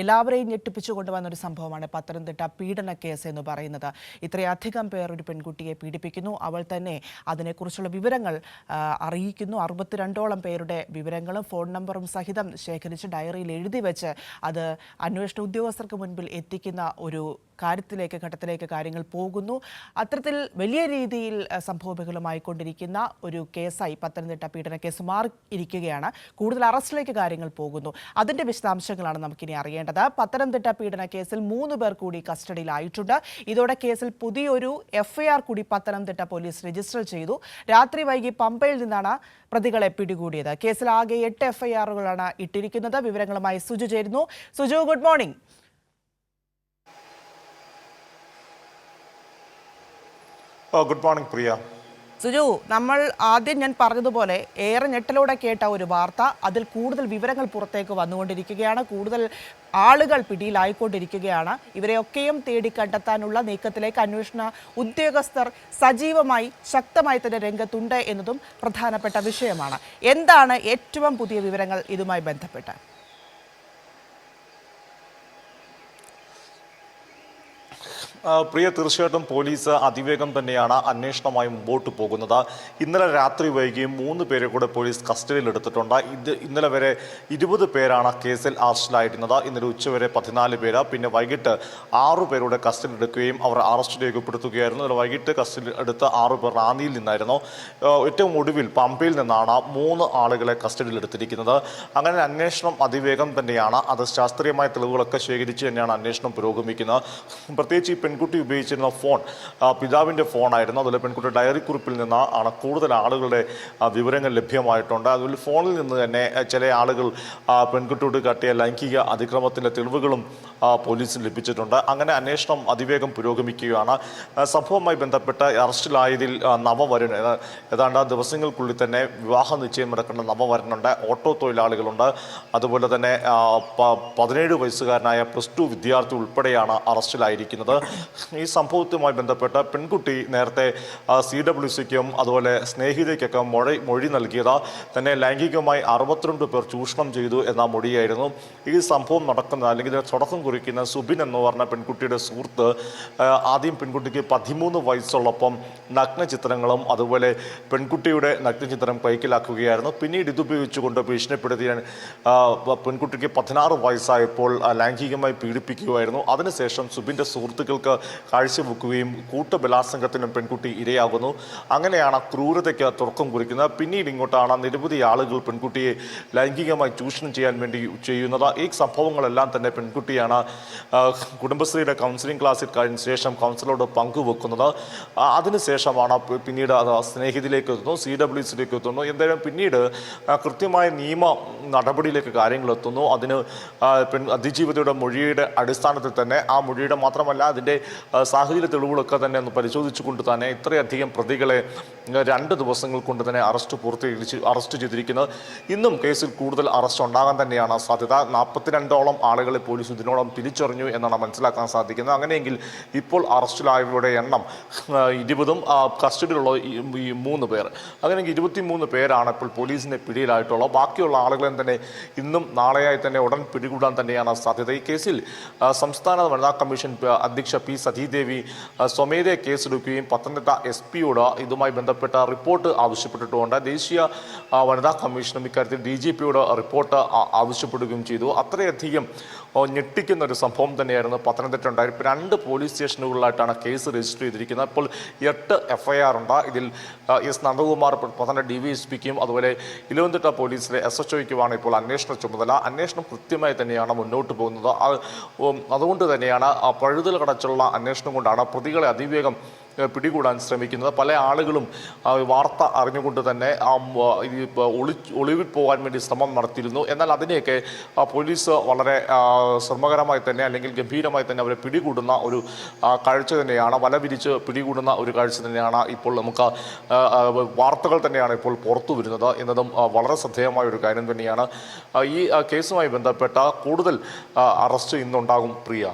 എല്ലാവരെയും ഞെട്ടിപ്പിച്ചു കൊണ്ടുവന്ന ഒരു സംഭവമാണ് പത്തനംതിട്ട പീഡന കേസ് എന്ന് പറയുന്നത്. ഇത്രയധികം പേർ ഒരു പെൺകുട്ടിയെ പീഡിപ്പിക്കുന്നു, അവൾ തന്നെ അതിനെക്കുറിച്ചുള്ള വിവരങ്ങൾ അറിയിക്കുന്നു. 62ഓളം പേരുടെ വിവരങ്ങളും ഫോൺ നമ്പറും സഹിതം ശേഖരിച്ച് ഡയറിയിൽ എഴുതി വെച്ച് അത് അന്വേഷണ ഉദ്യോഗസ്ഥർക്ക് മുൻപിൽ എത്തിക്കുന്ന ഒരു ഘട്ടത്തിലേക്ക് കാര്യങ്ങൾ പോകുന്നു. അത്തരത്തിൽ വലിയ രീതിയിൽ സംഭവങ്ങളുമായി കൊണ്ടിരിക്കുന്ന ഒരു കേസായി പത്തനംതിട്ട പീഡന കേസ് മാറിയിരിക്കുകയാണ്. കൂടുതൽ അറസ്റ്റിലേക്ക് കാര്യങ്ങൾ പോകുന്നു. അതിന്റെ വിശദാംശങ്ങളാണ് നമുക്കിനി അറിയേണ്ടത്. പത്തനംതിട്ട പീഡന കേസിൽ 3 പേർ കൂടി കസ്റ്റഡിയിലായിട്ടുണ്ട്. ഇതോടെ കേസിൽ പുതിയൊരു എഫ്ഐആർ കൂടി പത്തനംതിട്ട പോലീസ് രജിസ്റ്റർ ചെയ്തു. രാത്രി വൈകി പമ്പയിൽ നിന്നാണ് പ്രതികളെ പിടികൂടിയത്. കേസിൽ ആകെ 8 എഫ്ഐആറുകളാണ് ഇട്ടിരിക്കുന്നത്. വിവരങ്ങളുമായി സുജു ചേരുന്നു. Suju, good morning. Good morning പ്രിയ. സുജു, നമ്മൾ ആദ്യം ഞാൻ പറഞ്ഞതുപോലെ ഏറെ ഞെട്ടലോടെ കേട്ട ഒരു വാർത്ത, അതിൽ കൂടുതൽ വിവരങ്ങൾ പുറത്തേക്ക് വന്നുകൊണ്ടിരിക്കുകയാണ്. കൂടുതൽ ആളുകൾ പിടിയിലായിക്കൊണ്ടിരിക്കുകയാണ്. ഇവരെയൊക്കെയും തേടി കണ്ടെത്താനുള്ള നീക്കത്തിലേക്ക് അന്വേഷണ ഉദ്യോഗസ്ഥർ സജീവമായി ശക്തമായി തന്നെ രംഗത്തുണ്ട് എന്നതും പ്രധാനപ്പെട്ട വിഷയമാണ്. എന്താണ് ഏറ്റവും പുതിയ വിവരങ്ങൾ ഇതുമായി ബന്ധപ്പെട്ട്? പ്രിയ, തീർച്ചയായിട്ടും പോലീസ് അതിവേഗം തന്നെയാണ് അന്വേഷണവുമായി മുമ്പോട്ട് പോകുന്നത്. ഇന്നലെ രാത്രി വൈകിയും 3 പേരെ കൂടെ പോലീസ് കസ്റ്റഡിയിൽ എടുത്തിട്ടുണ്ട്. ഇന്നലെ വരെ 20 പേരാണ് കേസിൽ അറസ്റ്റിലായിരുന്നത്. ഇന്നലെ ഉച്ചവരെ 14 പേര്, പിന്നെ വൈകിട്ട് 6 പേരുടെ കസ്റ്റഡിയിൽ എടുക്കുകയും അവർ അറസ്റ്റ് രേഖപ്പെടുത്തുകയായിരുന്നു. ഇന്നലെ വൈകിട്ട് കസ്റ്റഡിയിൽ എടുത്ത 6 പേർ റാന്നിയിൽ നിന്നായിരുന്നു. ഏറ്റവും ഒടുവിൽ പമ്പയിൽ നിന്നാണ് 3 ആളുകളെ കസ്റ്റഡിയിൽ എടുത്തിരിക്കുന്നത്. അങ്ങനെ അന്വേഷണം അതിവേഗം തന്നെയാണ്. അത് ശാസ്ത്രീയമായ തെളിവുകളൊക്കെ ശേഖരിച്ച് തന്നെയാണ് അന്വേഷണം പുരോഗമിക്കുന്നത്. പ്രത്യേകിച്ച് പെൺകുട്ടി ഉപയോഗിച്ചിരുന്ന ഫോൺ പിതാവിൻ്റെ ഫോണായിരുന്നു. അതുപോലെ പെൺകുട്ടി ഡയറി കുറിപ്പിൽ നിന്നാണ് കൂടുതൽ ആളുകളുടെ വിവരങ്ങൾ ലഭ്യമായിട്ടുണ്ട്. അതുപോലെ ഫോണിൽ നിന്ന് തന്നെ ചില ആളുകൾ പെൺകുട്ടിയോട് കാട്ടിയ ലൈംഗിക അതിക്രമത്തിൻ്റെ തെളിവുകളും പോലീസിന് ലഭിച്ചിട്ടുണ്ട്. അങ്ങനെ അന്വേഷണം അതിവേഗം പുരോഗമിക്കുകയാണ്. സംഭവവുമായി ബന്ധപ്പെട്ട് അറസ്റ്റിലായതിൽ നവവരൻ ഏതാണ്ട് ദിവസങ്ങൾക്കുള്ളിൽ തന്നെ വിവാഹ നിശ്ചയം നടക്കേണ്ട നവവരനുണ്ട്, ഓട്ടോ തൊഴിലാളികളുണ്ട്, അതുപോലെ തന്നെ 17 വയസ്സുകാരനായ +2 വിദ്യാർത്ഥി ഉൾപ്പെടെയാണ് അറസ്റ്റിലായിരിക്കുന്നത്. ഈ സംഭവത്തുമായി ബന്ധപ്പെട്ട് പെൺകുട്ടി നേരത്തെ CWCക്കും അതുപോലെ സ്നേഹിതയ്ക്കൊക്കെ മൊഴി നൽകിയത് തന്നെ ലൈംഗികമായി 62 പേർ ചൂഷണം ചെയ്തു എന്ന മൊഴിയായിരുന്നു. ഈ സംഭവം നടക്കുന്ന അല്ലെങ്കിൽ തുടക്കം കുറിക്കുന്ന സുബിൻ എന്ന് പറഞ്ഞ പെൺകുട്ടിയുടെ സുഹൃത്ത് ആദ്യം പെൺകുട്ടിക്ക് 13 വയസ്സുള്ളപ്പം നഗ്നചിത്രങ്ങളും അതുപോലെ പെൺകുട്ടിയുടെ നഗ്നചിത്രം കൈക്കലാക്കുകയായിരുന്നു. പിന്നീട് ഇതുപയോഗിച്ചുകൊണ്ട് ഭീഷണിപ്പെടുത്തിയ പെൺകുട്ടിക്ക് 16 വയസ്സായപ്പോൾ ലൈംഗികമായി പീഡിപ്പിക്കുകയായിരുന്നു. അതിനുശേഷം സുബിൻ്റെ സുഹൃത്തുക്കൾക്ക് കാഴ്ചവെക്കുകയും കൂട്ടബലാത്സംഗത്തിനും പെൺകുട്ടി ഇരയാകുന്നു. അങ്ങനെയാണ് ക്രൂരതയ്ക്ക് തുടക്കം കുറിക്കുന്നത്. പിന്നീട് ഇങ്ങോട്ടാണ് നിരവധി ആളുകൾ പെൺകുട്ടിയെ ലൈംഗികമായി ചൂഷണം ചെയ്യാൻ വേണ്ടി ചെയ്യുന്നത്. ഈ സംഭവങ്ങളെല്ലാം തന്നെ പെൺകുട്ടിയാണ് കുടുംബശ്രീയുടെ കൗൺസിലിംഗ് ക്ലാസ്സിൽ കഴിഞ്ഞ ശേഷം കൗൺസിലറോട് പങ്കുവെക്കുന്നത്. അതിനുശേഷമാണ് പിന്നീട് അത് സ്നേഹിതയിലേക്ക് എത്തുന്നു, CWCയിലേക്ക് എത്തുന്നു. എന്തായാലും പിന്നീട് കൃത്യമായ നിയമ നടപടിയിലേക്ക് കാര്യങ്ങൾ എത്തുന്നു. അതിന് അതിജീവിതയുടെ മൊഴിയുടെ അടിസ്ഥാനത്തിൽ തന്നെ ആ മൊഴിയുടെ മാത്രമല്ല അതിൻ്റെ സാഹചര്യ തെളിവുകളൊക്കെ തന്നെ ഒന്ന് പരിശോധിച്ചുകൊണ്ട് തന്നെ ഇത്രയധികം പ്രതികളെ 2 ദിവസങ്ങൾ കൊണ്ട് തന്നെ അറസ്റ്റ് ചെയ്തിരിക്കുന്നത്. ഇന്നും കേസിൽ കൂടുതൽ അറസ്റ്റ് ഉണ്ടാകാൻ തന്നെയാണ് സാധ്യത. 42ഓളം ആളുകളെ പോലീസ് ഇതിനോളം തിരിച്ചറിഞ്ഞു എന്നാണ് മനസ്സിലാക്കാൻ സാധിക്കുന്നത്. അങ്ങനെയെങ്കിൽ ഇപ്പോൾ അറസ്റ്റിലായവരുടെ എണ്ണം 20ഉം കസ്റ്റഡിയിലുള്ള ഈ 3 പേർ, അങ്ങനെയെങ്കിൽ 23 പേരാണ് ഇപ്പോൾ പോലീസിൻ്റെ പിടിയിലായിട്ടുള്ളത്. ബാക്കിയുള്ള ആളുകളെ തന്നെ ഇന്നും നാളെയായി തന്നെ ഉടൻ പിടികൂടാൻ തന്നെയാണ് സാധ്യത. ഈ കേസിൽ സംസ്ഥാന വനിതാ കമ്മീഷൻ അധ്യക്ഷ P. സതീദേവി സ്വമേധയാ കേസെടുക്കുകയും പത്തനംതിട്ട SP-യോട് ഇതുമായി ബന്ധപ്പെട്ട റിപ്പോർട്ട് ആവശ്യപ്പെട്ടിട്ടുമുണ്ട്. ദേശീയ വനിതാ കമ്മീഷനും ഇക്കാര്യത്തിൽ DGP-യോട് റിപ്പോർട്ട് ആവശ്യപ്പെടുകയും ചെയ്തു. അത്രയധികം ഞെട്ടിക്കുന്ന ഒരു സംഭവം തന്നെയായിരുന്നു പത്തനംതിട്ട ഉണ്ടായി. 2 പോലീസ് സ്റ്റേഷനുകളിലായിട്ടാണ് കേസ് രജിസ്റ്റർ ചെയ്തിരിക്കുന്നത്. ഇപ്പോൾ 8 FIR ഉണ്ട്. ഇതിൽ S. നന്ദകുമാർ പത്തനംതിട്ട DVSPക്കും അതുപോലെ ഇലവന്തിട്ട പോലീസിലെ SHOയ്ക്കുമാണ് ഇപ്പോൾ അന്വേഷണ ചുമതല. അന്വേഷണം കൃത്യമായി തന്നെയാണ് മുന്നോട്ട് പോകുന്നത്. അതുകൊണ്ട് തന്നെയാണ് പഴുതൽ കടച്ചുള്ള അന്വേഷണം കൊണ്ടാണ് പ്രതികളെ അതിവേഗം പിടികൂടാൻ ശ്രമിക്കുന്നത്. പല ആളുകളും വാർത്ത അറിഞ്ഞുകൊണ്ട് തന്നെ ഒളിവിൽ പോകാൻ വേണ്ടി ശ്രമം നടത്തിയിരുന്നു. എന്നാൽ അതിനെയൊക്കെ പോലീസ് വളരെ ശ്രമകരമായി തന്നെ അല്ലെങ്കിൽ ഗംഭീരമായി തന്നെ അവരെ പിടികൂടുന്ന ഒരു കാഴ്ച തന്നെയാണ്, വല വിരിച്ച് പിടികൂടുന്ന ഒരു കാഴ്ച തന്നെയാണ് ഇപ്പോൾ നമുക്ക് വാർത്തകൾ തന്നെയാണ് ഇപ്പോൾ പുറത്തു വരുന്നത് എന്നതും വളരെ ശ്രദ്ധേയമായ ഒരു കാര്യം തന്നെയാണ്. ഈ കേസുമായി ബന്ധപ്പെട്ട കൂടുതൽ അറസ്റ്റ് ഇന്നുണ്ടാകും പ്രിയ.